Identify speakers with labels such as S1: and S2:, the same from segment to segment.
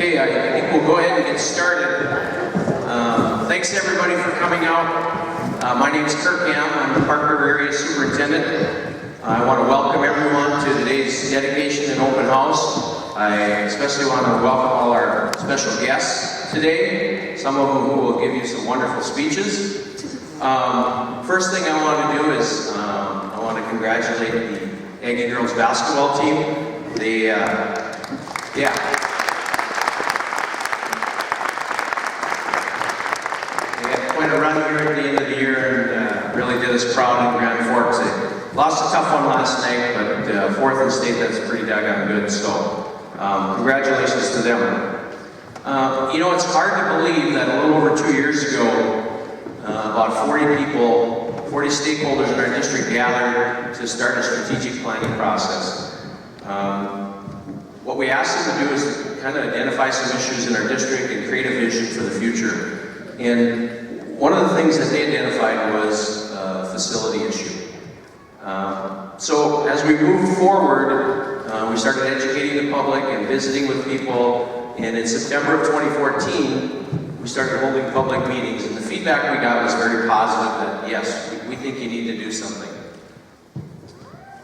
S1: Okay, I think we'll go ahead and get started. Thanks everybody for coming out. My name is Kirk Ham. I'm the Parker Area Superintendent. I want to welcome everyone to today's dedication and open house. I especially want to welcome all our special guests today, some of them who will give you some wonderful speeches. First thing I want to do is I want to congratulate the Aggie Girls basketball team. They, a run here at the end of the year and really did us proud in Grand Forks. They lost a tough one last night, but fourth in state, that's pretty daggone good. So congratulations to them. You know, it's hard to believe that a little over 2 years ago, about 40 people, 40 stakeholders in our district gathered to start a strategic planning process. What we asked them to do is to kind of identify some issues in our district and create a vision for the future. And one of the things that they identified was a facility issue. So as we moved forward, we started educating the public and visiting with people, and in September of 2014, we started holding public meetings, and the feedback we got was very positive that yes, we think you need to do something.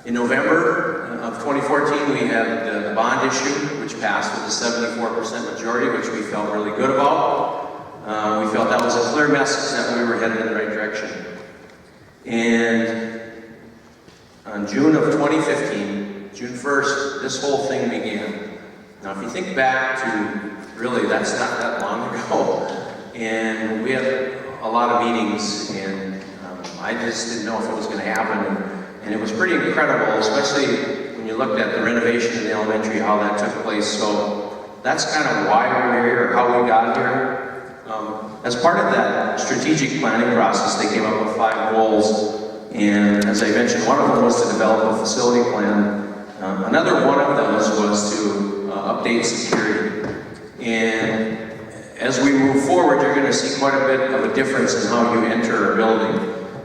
S1: In November of 2014, we had the bond issue, which passed with a 74% majority, which we felt really good about. We felt that was a clear message that we were headed in the right direction. And on June of 2015, June 1st, this whole thing began. Now, if you think back to, really, that's not that long ago, and we had a lot of meetings, and I just didn't know if it was going to happen, and it was pretty incredible, especially when you looked at the renovation in the elementary, how that took place. So that's kind of why we're here, or how we got here. As part of that strategic planning process, they came up with 5 goals, and as I mentioned, one of them was to develop a facility plan. Another one of those was to update security. And as we move forward, you're going to see quite a bit of a difference in how you enter a building.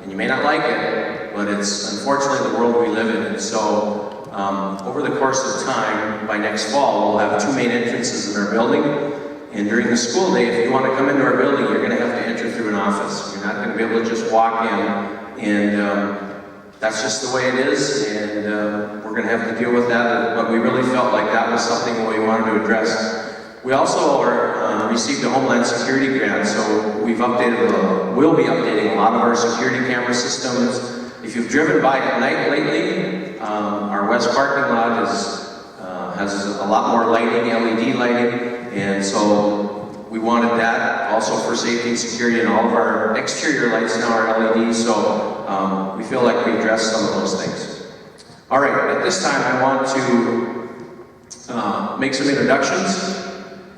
S1: And you may not like it, but it's unfortunately the world we live in. And so over the course of time, by next fall, we'll have 2 main entrances in our building. And during the school day, if you want to come into our building, you're going to have to enter through an office. You're not going to be able to just walk in, and that's just the way it is, and we're going to have to deal with that, but we really felt like that was something we wanted to address. We also received a Homeland Security grant, so we'll be updating a lot of our security camera systems. If you've driven by at night lately, our west parking lot has a lot more lighting, LED lighting, and so we wanted that also for safety and security, and all of our exterior lights now are LED, so we feel like we addressed some of those things. All right, at this time I want to make some introductions,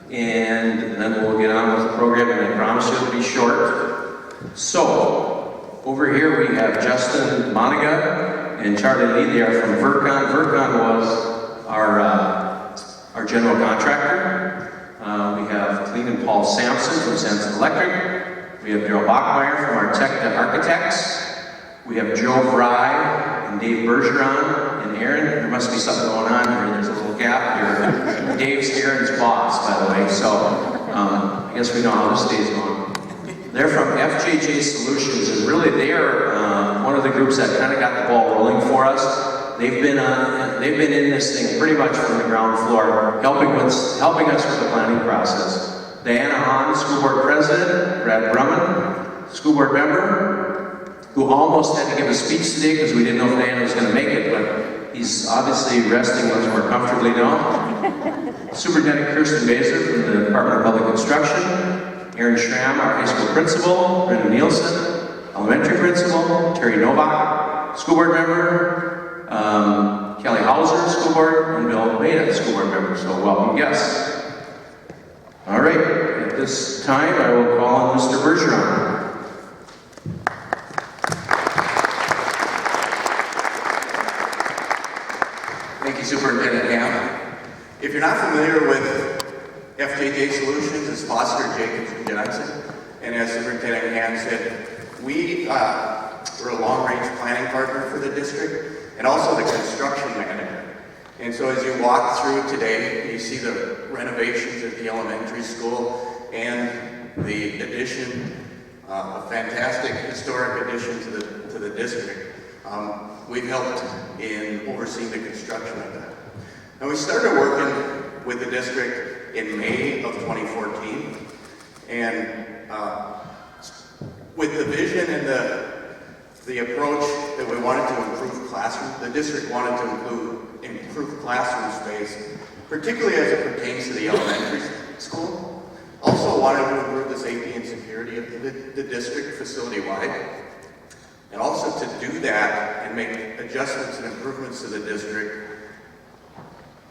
S1: and then we'll get on with the program, and I promise you it'll be short. So, over here we have Justin Moniga and Charlie Lee. They are from Vercon. Vercon was our general contractor. We have Clean and Paul Sampson from Sampson Electric. We have Daryl Bachmeyer from our Tech Architects. We have Joe Fry and Dave Bergeron and Aaron. There must be something going on here. There's a little gap here. Dave's Aaron's boss, by the way, so I guess we know how this day's going. They're from FJJ Solutions, and really they are one of the groups that kind of got the ball rolling for us. They've been in this thing pretty much from the ground floor, helping us with the planning process. Diana Hahn, school board president, Brad Brumman, school board member, who almost had to give a speech today because we didn't know if Diana was going to make it, but he's obviously resting much more comfortably now. Superintendent Kirsten Baser from the Department of Public Instruction, Aaron Schramm, our high school principal, Brenda Nielsen, elementary principal, Terry Novak, school board member, Kelly Hauser, school board, and Bill Beta, school board member. So welcome guests. All right, at this time I will call on Mr. Bergeron.
S2: Thank you, Superintendent Ham. If you're not familiar with FJJ Solutions, it's Foster, Jacobs, and Johnson. And as Superintendent Ham said, we're a long-range planning partner for the district and also the construction manager. And so as you walk through today, you see the renovations at the elementary school and the addition, a fantastic historic addition to the district. We've helped in overseeing the construction of that. And we started working with the district in May of 2014. And with the vision and the approach that we wanted to improve classroom, the district wanted to improve classroom space, particularly as it pertains to the elementary school. Also wanted to improve the safety and security of the district facility-wide. And also to do that and make adjustments and improvements to the district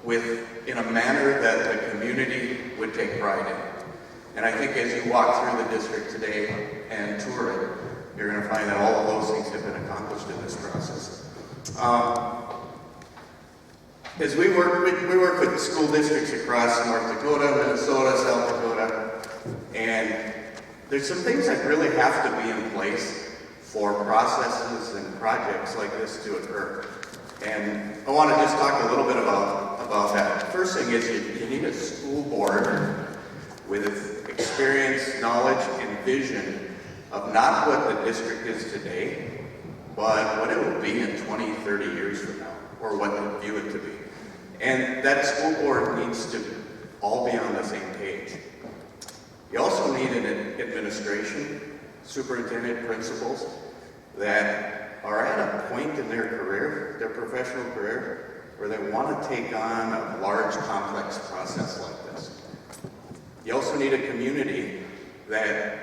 S2: in a manner that the community would take pride in. And I think as you walk through the district today and tour it, you're going to find that all of those things have been accomplished in this process. As we work with school districts across North Dakota, Minnesota, South Dakota, and there's some things that really have to be in place for processes and projects like this to occur. And I want to just talk a little bit about that. First thing is you need a school board with experience, knowledge, and vision of not what the district is today, but what it will be in 20, 30 years from now, or what they view it to be. And that school board needs to all be on the same page. You also need an administration, superintendent, principals, that are at a point in their career, their professional career, where they want to take on a large, complex process like this. You also need a community that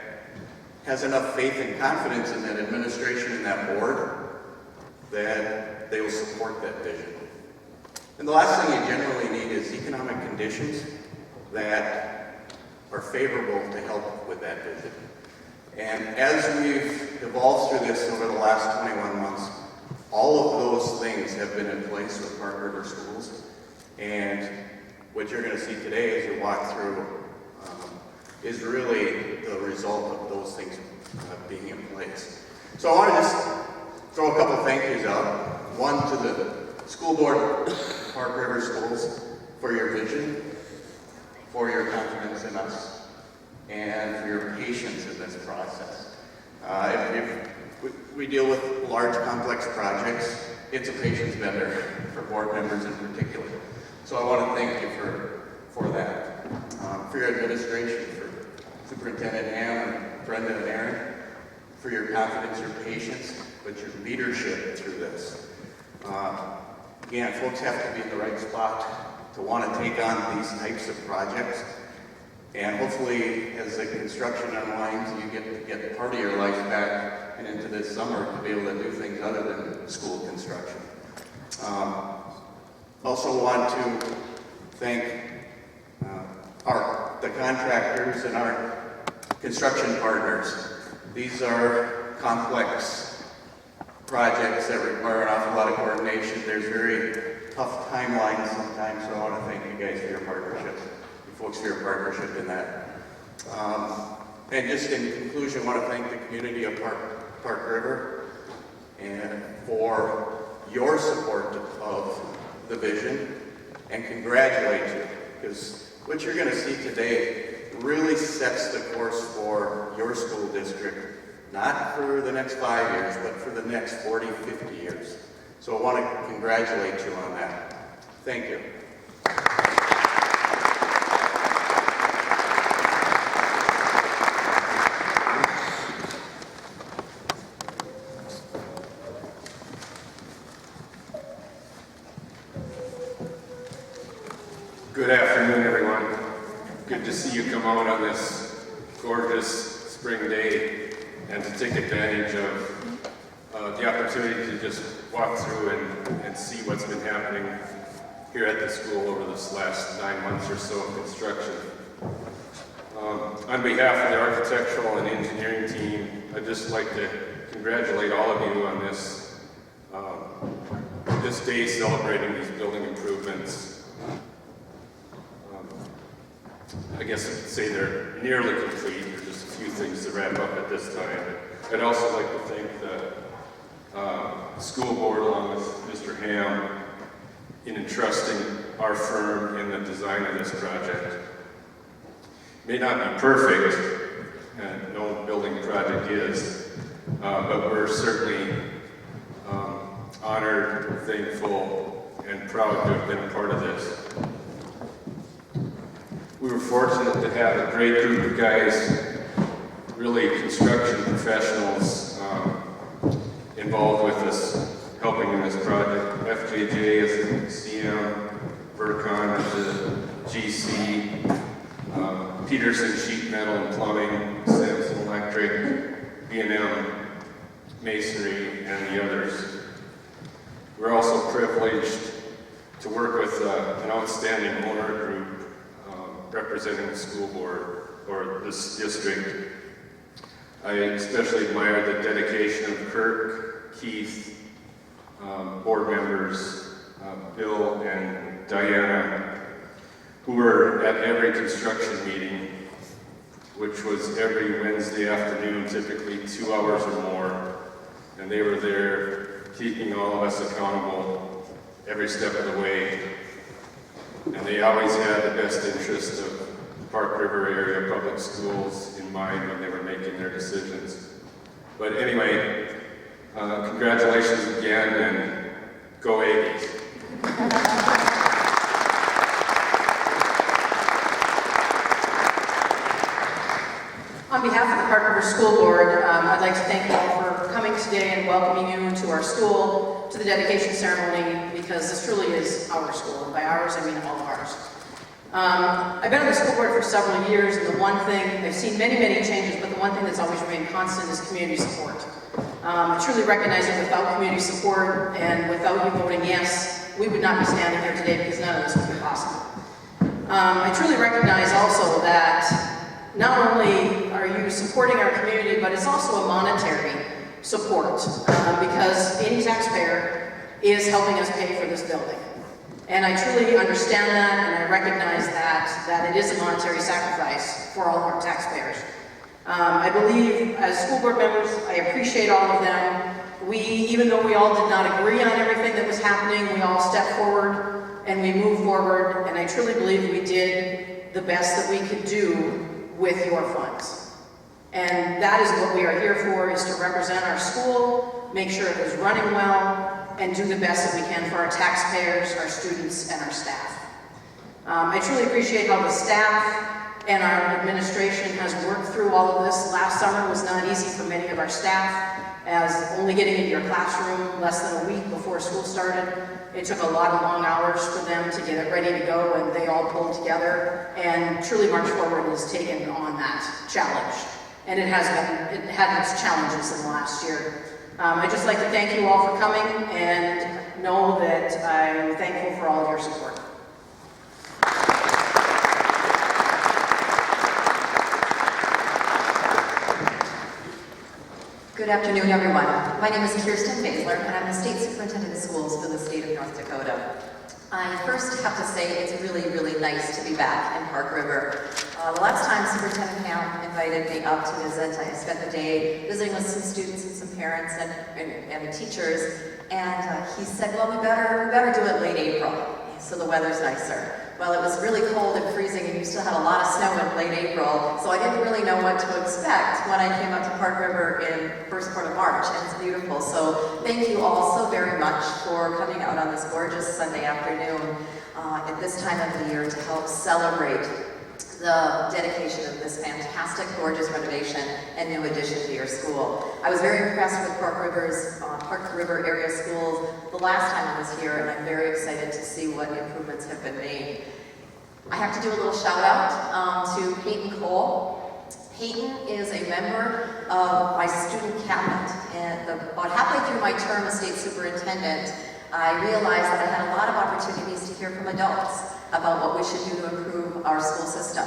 S2: has enough faith and confidence in that administration and that board that they will support that vision. And the last thing you generally need is economic conditions that are favorable to help with that vision. And as we've evolved through this over the last 21 months, all of those things have been in place with Park River Schools. And what you're going to see today as you walk through is really the result of those things being in place. So I want to just throw a couple of thank yous out. One to the school board, Park River Schools, for your vision, for your confidence in us, and for your patience in this process. We deal with large, complex projects. It's a patience bender for board members in particular. So I want to thank you for that. For your administration, for Superintendent Ham and Brenda and Aaron, for your confidence, your patience, but your leadership through this. Again, folks have to be in the right spot to want to take on these types of projects. And hopefully, as the construction unwinds, you get part of your life back and into this summer to be able to do things other than school construction. Also want to thank the contractors and our construction partners. These are complex projects that require an awful lot of coordination. There's very tough timelines sometimes, so I want to thank you guys for your partnership. Folks for your partnership in that. And just in conclusion, I want to thank the community of Park River and for your support of the vision and congratulate you, because what you're going to see today really sets the course for your school district, not for the next 5 years, but for the next 40, 50 years. So I want to congratulate you on that. Thank you.
S3: Good afternoon, everyone. Good to see you come out on this gorgeous spring day and to take advantage of the opportunity to just walk through and see what's been happening here at the school over this last 9 months or so of construction. On behalf of the architectural and engineering team, I'd just like to congratulate all of you on this day celebrating these building improvements. I guess I could say they're nearly complete. There's just a few things to wrap up at this time. I'd also like to thank the school board along with Mr. Ham in entrusting our firm in the design of this project. May not be perfect, and no building project is, but we're certainly honored, thankful, and proud to have been a part of this. We were fortunate to have a great group of guys, really construction professionals, involved with us, helping in this project. FJJ is the CM, Vercon is the GC, Peterson Sheet Metal and Plumbing, Simpson Electric, B&M Masonry, and the others. We're also privileged to work with an outstanding owner group representing the school board or this district. I especially admire the dedication of Kirk, Keith, board members, Bill and Diana, who were at every construction meeting, which was every Wednesday afternoon, typically 2 hours or more, and they were there keeping all of us accountable every step of the way. And they always had the best interest of Park River area public schools in mind when they were making their decisions. But anyway, congratulations again, and go Aggies.
S4: On behalf of the Park River School Board, I'd like to thank you all for coming today and welcoming you to our school, to the dedication ceremony, because this truly is our school. And by ours, I mean all of ours. I've been on the school board for several years, and the one thing, I've seen many, many changes, but the one thing that's always remained constant is community support. I truly recognize that without community support and without you voting yes, we would not be standing here today because none of this would be possible. I truly recognize also that not only are you supporting our community, but it's also a monetary support because any taxpayer is helping us pay for this building. And I truly understand that, and I recognize that it is a monetary sacrifice for all of our taxpayers. I believe, as school board members, I appreciate all of them. Even though we all did not agree on everything that was happening, we all stepped forward and we moved forward, and I truly believe we did the best that we could do with your funds. And that is what we are here for, is to represent our school, make sure it is running well, and do the best that we can for our taxpayers, our students, and our staff. I truly appreciate how the staff and our administration has worked through all of this. Last summer was not easy for many of our staff, as only getting into your classroom less than a week before school started. It took a lot of long hours for them to get it ready to go, and they all pulled together, and truly March Forward has taken on that challenge. And it had its challenges in the last year. I'd just like to thank you all for coming, and know that I'm thankful for all of your support.
S5: Good afternoon, everyone. My name is Kirsten Baszler, and I'm the State Superintendent of Schools for the state of North Dakota. I first have to say it's really, really nice to be back in Park River. The last time Superintendent Ham invited me up to visit, I spent the day visiting with some students and some parents and teachers, and he said, well, we better do it late April, so the weather's nicer. Well, it was really cold and freezing, and you still had a lot of snow in late April, so I didn't really know what to expect when I came up to Park River in first part of March, and it's beautiful. So thank you all so very much for coming out on this gorgeous Sunday afternoon at this time of the year to help celebrate the dedication of this fantastic, gorgeous renovation and new addition to your school. I was very impressed with Park River area schools the last time I was here, and I'm very excited to see what improvements have been made. I have to do a little shout out to Peyton Cole. Peyton is a member of my student cabinet, and about halfway through my term as state superintendent, I realized that I had a lot of opportunities to hear from adults about what we should do to improve our school system.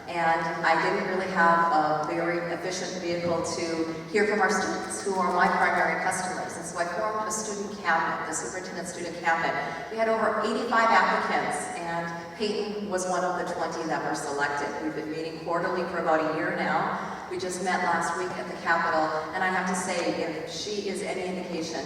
S5: And I didn't really have a very efficient vehicle to hear from our students, who are my primary customers. And so I formed a student cabinet, the superintendent student cabinet. We had over 85 applicants, and Peyton was one of the 20 that were selected. We've been meeting quarterly for about a year now, We just met last week at the Capitol, and I have to say, if she is any indication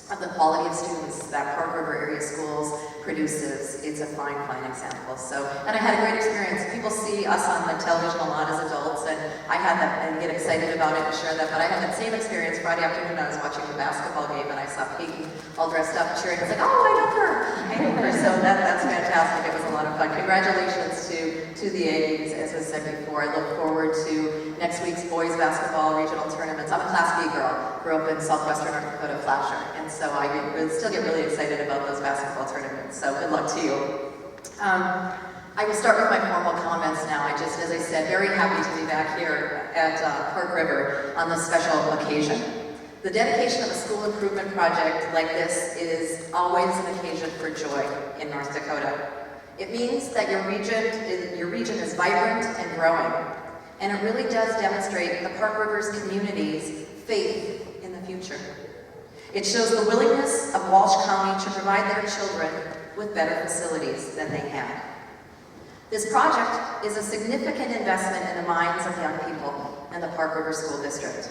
S5: of the quality of students that Park River Area Schools produces, it's a fine, fine example. So, and I had a great experience. People see us on the television a lot as adults, and I had that and get excited about it and share that, but I had that same experience Friday afternoon. I was watching the basketball game, and I saw Peyton all dressed up cheering. I was like, oh, I know her! I know her. So that's fantastic. It was a lot of fun. Congratulations to the Aggies, as was said before. I look forward to next week's boys basketball regional tournaments. I'm a Class B girl, grew up in southwestern North Dakota, Flasher, and so I still get really excited about those basketball tournaments. So good luck to you. I will start with my formal comments now. As I said, very happy to be back here at Park River on this special occasion. The dedication of a school improvement project like this is always an occasion for joy in North Dakota. It means that your region is vibrant and growing, and it really does demonstrate the Park River's community's faith in the future. It shows the willingness of Walsh County to provide their children with better facilities than they have. This project is a significant investment in the minds of young people and the Park River School District.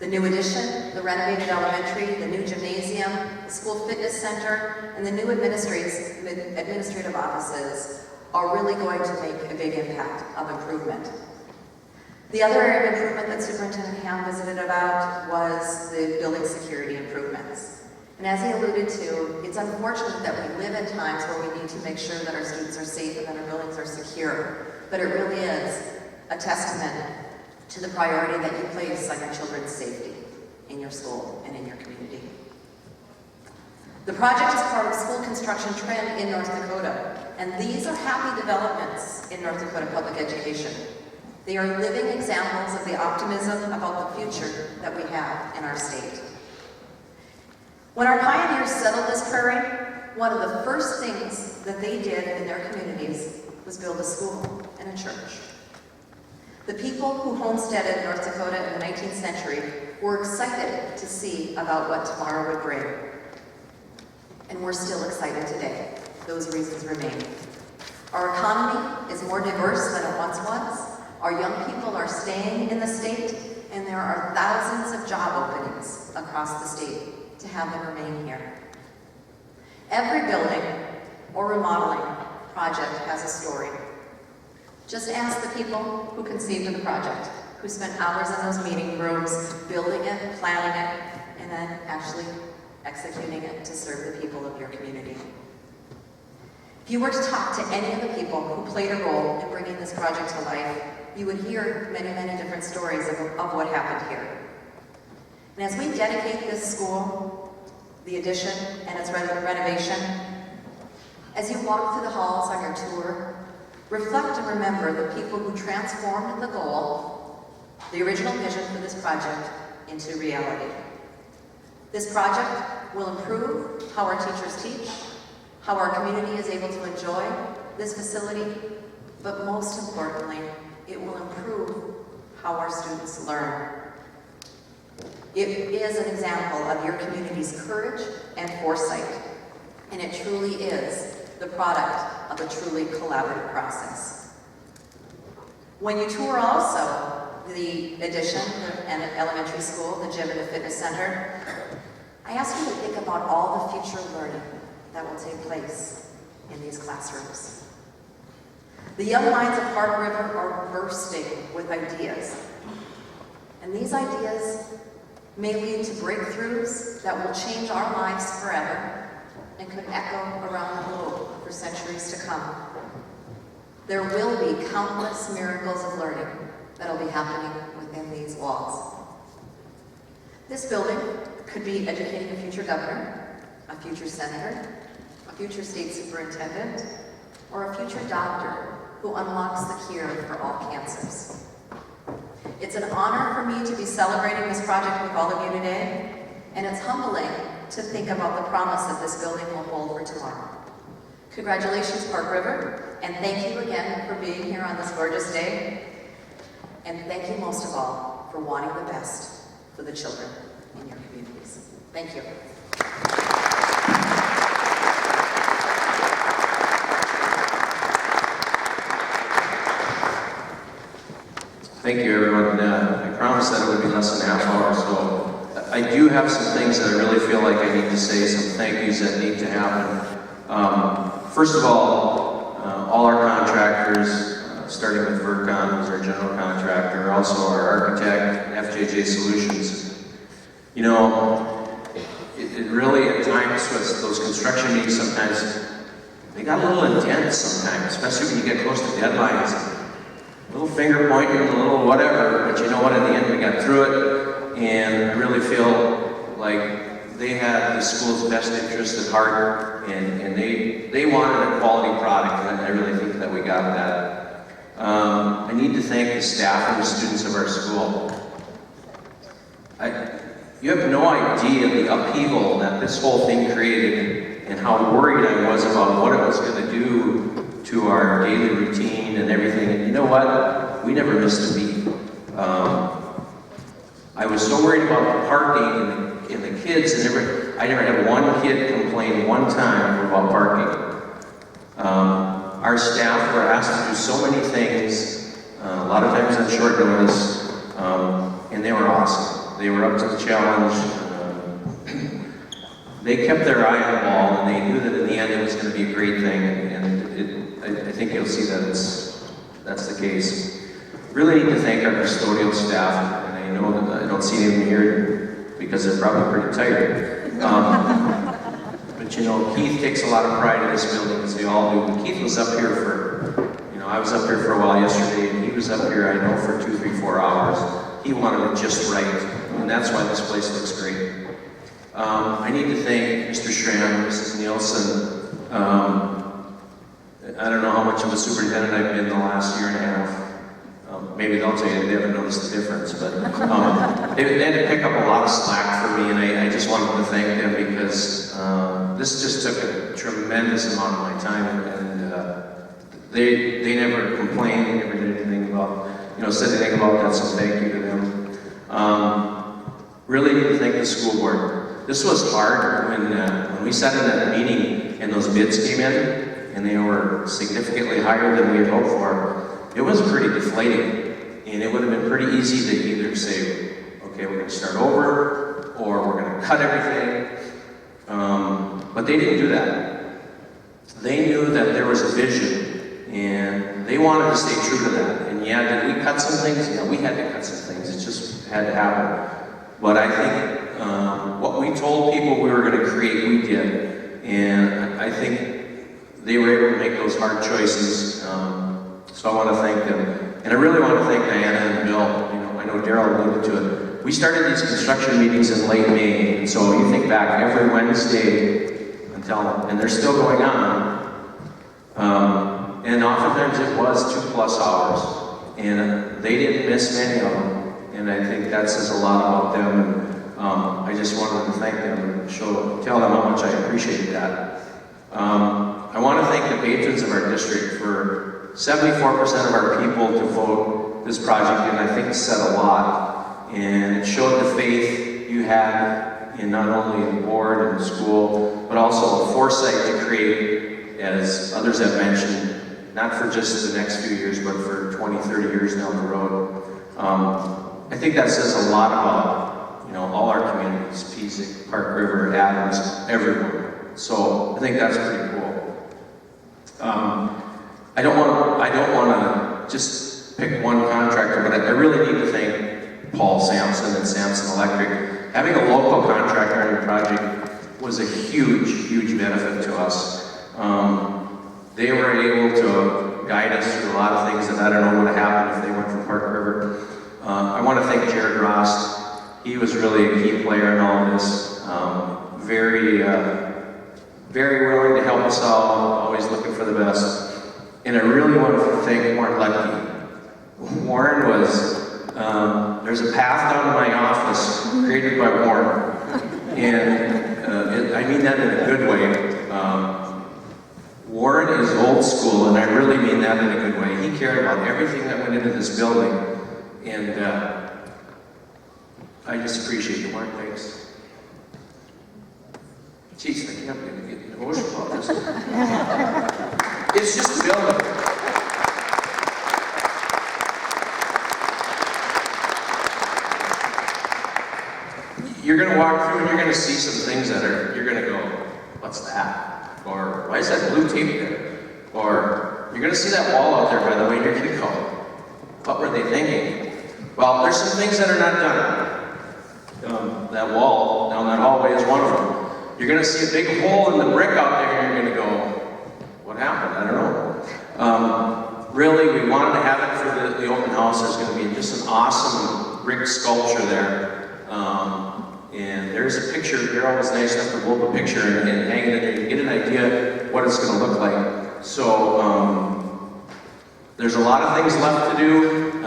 S5: The new addition, the renovated elementary, the new gymnasium, the school fitness center, and the new administrative offices are really going to make a big impact of improvement. The other area of improvement that Superintendent Ham visited about was the building security improvements. And as he alluded to, it's unfortunate that we live in times where we need to make sure that our students are safe and that our buildings are secure. But it really is a testament to the priority that you place on your children's safety in your school and in your community. The project is part of school construction trend in North Dakota, and these are happy developments in North Dakota public education. They are living examples of the optimism about the future that we have in our state. When our pioneers settled this prairie, one of the first things that they did in their communities was build a school and a church. The people who homesteaded North Dakota in the 19th century were excited to see about what tomorrow would bring. And we're still excited today. Those reasons remain. Our economy is more diverse than it once was. Our young people are staying in the state, and there are thousands of job openings across the state to have them remain here. Every building or remodeling project has a story. Just ask the people who conceived of the project, who spent hours in those meeting rooms, building it, planning it, and then actually executing it to serve the people of your community. If you were to talk to any of the people who played a role in bringing this project to life, you would hear many, many different stories of what happened here. And as we dedicate this school, the addition and its renovation, as you walk through the halls on your tour, reflect and remember the people who transformed the goal, the original vision for this project, into reality. This project will improve how our teachers teach, how our community is able to enjoy this facility, but most importantly, it will improve how our students learn. It is an example of your community's courage and foresight, and it truly is the product of a truly collaborative process. When you tour also the addition and elementary school, the gym and the fitness center, I ask you to think about all the future learning that will take place in these classrooms. The young minds of Park River are bursting with ideas, and these ideas may lead to breakthroughs that will change our lives forever and could echo around the globe for centuries to come. There will be countless miracles of learning that will be happening within these walls. This building could be educating a future governor, a future senator, a future state superintendent, or a future doctor who unlocks the cure for all cancers. It's an honor for me to be celebrating this project with all of you today, and it's humbling to think about the promise that this building will hold for tomorrow. Congratulations, Park River, and thank you again for being here on this gorgeous day. And thank you most of all for wanting the best for the children in your communities. Thank you.
S1: Thank you, everyone. promised that it would be less than a half hour, so I do have some things that I really feel like I need to say, some thank yous that need to happen. First of all our contractors, starting with Vercon, who's our general contractor, also our architect, FJJ Solutions. You know, it really at times with those construction meetings sometimes, they got a little intense sometimes, especially when you get close to deadlines. A little finger pointing, a little whatever, but you know what, at the end we got through it, and I really feel like they had the school's best interest at heart, and they wanted a quality product, and I really think that we got that. I need to thank the staff and the students of our school. You have no idea the upheaval that this whole thing created and how worried I was about what it was going to do to our daily routine and everything. And you know what? We never missed a beat. I was so worried about the parking and the kids, and I never had one kid complain one time about parking. Our staff were asked to do so many things, a lot of times on short notice, and they were awesome. They were up to the challenge. They kept their eye on the ball, and they knew that in the end it was going to be a great thing, and I think you'll see that that's the case. Really need to thank our custodial staff, and I know that I don't see anyone here because they're probably pretty tired. But you know, Keith takes a lot of pride in this building, as they all do. Keith was up here I was up here for a while yesterday, and he was up here, I know, for 2, 3, 4 hours. He wanted it just right, and that's why this place looks great. I need to thank Mr. Schramm, Mrs. Nielsen. I don't know how much of a superintendent I've been the last year and a half. Maybe they'll tell you they haven't noticed the difference, but they had to pick up a lot of slack for me, and I just wanted to thank them because this just took a tremendous amount of my time, and they never complained, they never did anything about, said anything about that, so thank you to them. Really need to thank the school board. This was hard when we sat in that meeting and those bids came in, and they were significantly higher than we had hoped for. It was pretty deflating, and it would have been pretty easy to either say, okay, we're going to start over, or we're going to cut everything. But they didn't do that. They knew that there was a vision, and they wanted to stay true to that. And yeah, did we cut some things? Yeah, we had to cut some things. It just had to happen. But I think what we told people we were going to create, we did. And I think they were able to make those hard choices. So I want to thank them. And I really want to thank Diana and Bill. I know Daryl alluded to it. We started these construction meetings in late May. And so you think back every Wednesday and they're still going on. And oftentimes it was 2+ hours. And they didn't miss many of them. And I think that says a lot about them. And I just wanted to thank them and tell them how much I appreciated that. I want to thank the patrons of our district for 74% of our people to vote this project, and I think it said a lot. And it showed the faith you had in not only the board and the school, but also the foresight to create, as others have mentioned, not for just the next few years, but for 20, 30 years down the road. I think that says a lot about all our communities, Peasic, Park River, Adams, everyone. So I think that's pretty cool. I don't want to just pick one contractor, but I really need to thank Paul Sampson and Sampson Electric. Having a local contractor on your project was a huge, huge benefit to us. They were able to guide us through a lot of things that I don't know would have happened if they went from Park River. I want to thank Jared Ross. He was really a key player in all of this. Very willing to help us out, always looking for the best. And I really want to thank Warren Lepke. Warren was, there's a path down to my office created by Warren. And I mean that in a good way. Warren is old school, and I really mean that in a good way. He cared about everything that went into this building. And I just appreciate you, Warren. Thanks. Jeez, I can't get emotional about this. It's just a building. gonna walk through and you're gonna see some things that you're gonna go, what's that? Or why is that blue tape there? Or you're gonna see that wall out there, by the way, and you're gonna go, what were they thinking? Well, there's some things that are not done. That wall down that hallway is one of them. You're gonna see a big hole in the brick out there and you're gonna go, what happened? I don't know. Really, we wanted to have it for the open house. There's gonna be just an awesome brick sculpture there. And there's a picture. Daryl was nice enough to blow up a picture and hang it in there. You get an idea what it's gonna look like. So, there's a lot of things left to do.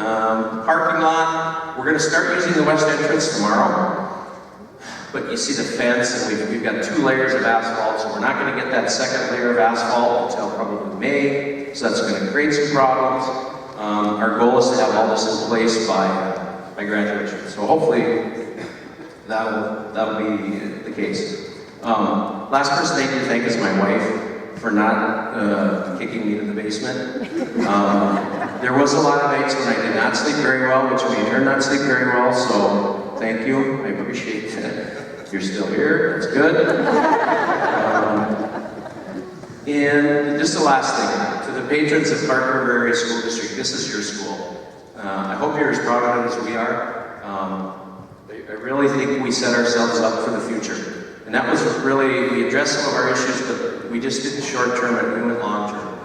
S1: Parking lot, we're gonna start using the west entrance tomorrow. But you see the fence, and we've got 2 layers of asphalt, so we're not gonna get that second layer of asphalt until probably May, so that's gonna create some problems. Our goal is to have all this in place by graduation, so hopefully that'll be the case. Last person I need to thank is my wife for not kicking me to the basement. There was a lot of nights when I did not sleep very well, which made her not sleep very well, so thank you. I appreciate that. You're still here, that's good. And just the last thing, to the patrons of Park River Area School District, this is your school. I hope you're as proud of it as we are. I really think we set ourselves up for the future. And that was really, we addressed some of our issues, but we just did the short term and we went long term.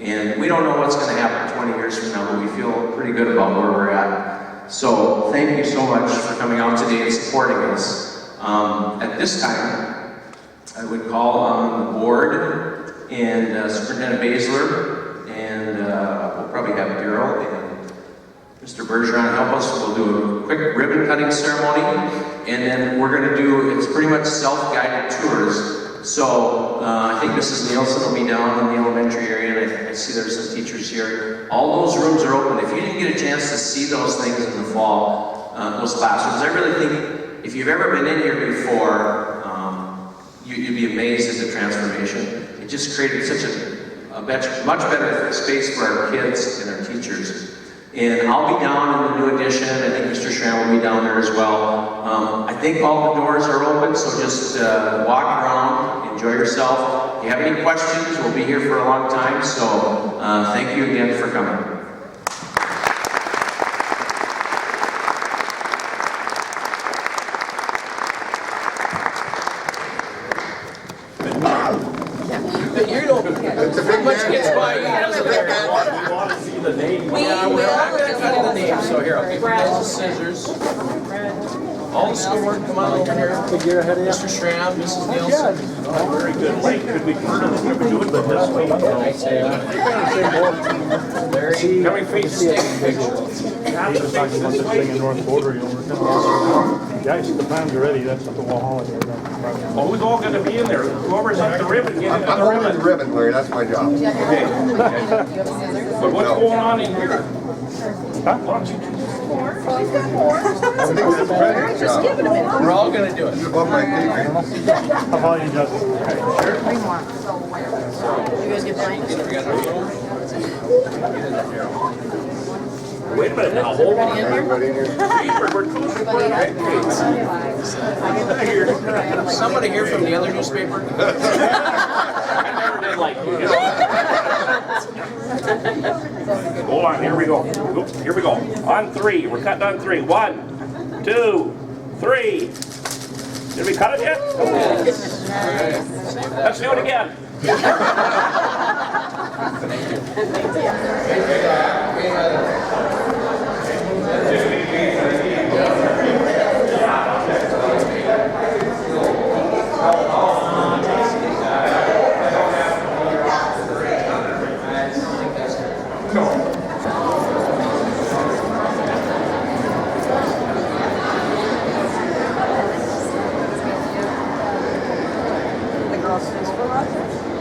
S1: And we don't know what's going to happen 20 years from now, but we feel pretty good about where we're at. So thank you so much for coming out today and supporting us. At this time, I would call on the board and Superintendent Baszler, and we'll probably have Daryl and Mr. Bergeron help us. We'll do a quick ribbon cutting ceremony, and then we're going to do, it's pretty much self-guided tours. So I think Mrs. Nielsen will be down in the elementary area, and I see there's some teachers here. All those rooms are open. If you didn't get a chance to see those things in the fall, those classrooms, I really think if you've ever been in here before, you'd be amazed at the transformation. It just created such a much better space for our kids and our teachers. And I'll be down in the new addition. I think Mr. Schramm will be down there as well. I think all the doors are open, so just walk around, enjoy yourself. If you have any questions, we'll be here for a long time. So thank you again for coming. So here, I'll give you guys the scissors. All the schoolwork, come on over here. Mr. Schramm, Mrs. Nielsen.
S6: Very good. Like, could we do it this way?
S1: Larry, coming face to picture.
S6: He was talking about this thing in North Border. Yeah, I see the plans already. That's at the wall holiday.
S7: Well, who's all gonna be in there? Whoever's up the ribbon, get it
S8: I'm
S7: on the
S8: holding the ribbon, Larry, that's my job.
S7: Okay. But what's going on in here? Why don't you do
S8: I think it's a pretty job.
S1: We're all gonna do it.
S8: It's above my pay grade.
S6: How about you, Justin?
S4: You guys get blanks?
S7: Wait a minute now, hold on.
S8: Everybody in here?
S1: Somebody here from the other newspaper?
S7: I never did like you. Hold on, here we go. Oop, here we go. On 3, we're cutting on 3. 1, 2, 3. Did we cut it yet? Let's do it again.
S9: The girls' school.